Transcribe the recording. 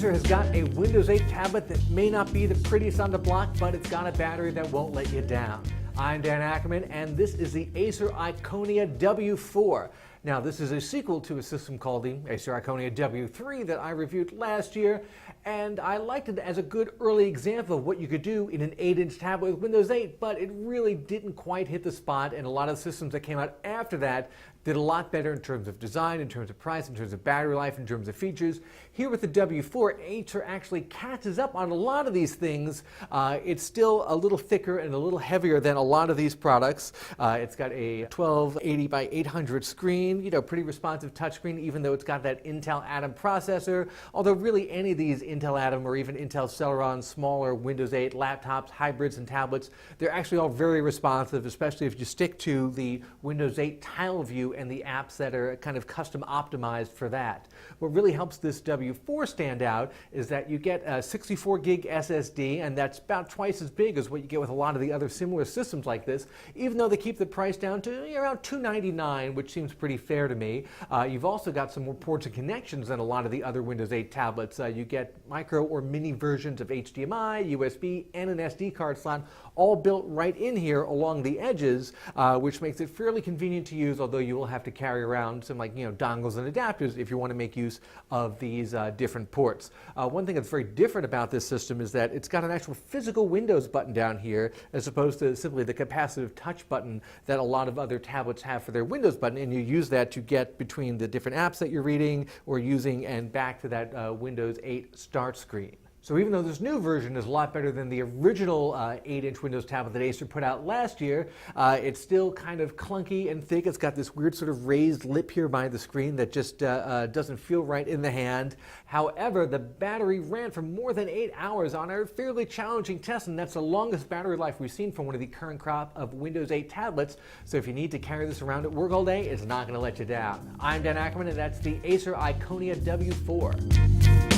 Acer has got a Windows 8 tablet that may not be the prettiest on the block, but it's got a battery that won't let you down. I'm Dan Ackerman, and this is the Acer Iconia W4. Now, this is a sequel to a system called the Acer Iconia W3 that I reviewed last year, and I liked it as a good early example of what you could do in an 8-inch tablet with Windows 8, but it really didn't quite hit the spot, and a lot of systems that came out after that did a lot better in terms of design, in terms of price, in terms of battery life, in terms of features. Here with the W4, Acer actually catches up on a lot of these things. It's still a little thicker and a little heavier than a lot of these products. It's got a 1280 by 800 screen, pretty responsive touchscreen, even though it's got that Intel Atom processor. Although really any of these Intel Atom or even Intel Celeron smaller Windows 8 laptops, hybrids, and tablets, they're actually all very responsive, especially if you stick to the Windows 8 tile view and the apps that are kind of custom optimized for that. What really helps this W4 stand out is that you get a 64 gig SSD, and that's about twice as big as what you get with a lot of the other similar systems like this, even though they keep the price down to around $299, which seems pretty fair to me. You've also got some more ports and connections than a lot of the other Windows 8 tablets. You get micro or mini versions of HDMI, USB, and an SD card slot, all built right in here along the edges, which makes it fairly convenient to use, although you will have to carry around some dongles and adapters if you want to make use of these different ports. One thing that's very different about this system is that it's got an actual physical Windows button down here as opposed to simply the capacitive touch button that a lot of other tablets have for their Windows button, and you use that to get between the different apps that you're reading or using and back to that Windows 8 start screen. So even though this new version is a lot better than the original 8-inch Windows tablet that Acer put out last year, it's still kind of clunky and thick. It's got this weird sort of raised lip here by the screen that just doesn't feel right in the hand. However, the battery ran for more than 8 hours on a fairly challenging test, and that's the longest battery life we've seen from one of the current crop of Windows 8 tablets. So if you need to carry this around at work all day, it's not going to let you down. I'm Dan Ackerman, and that's the Acer Iconia W4.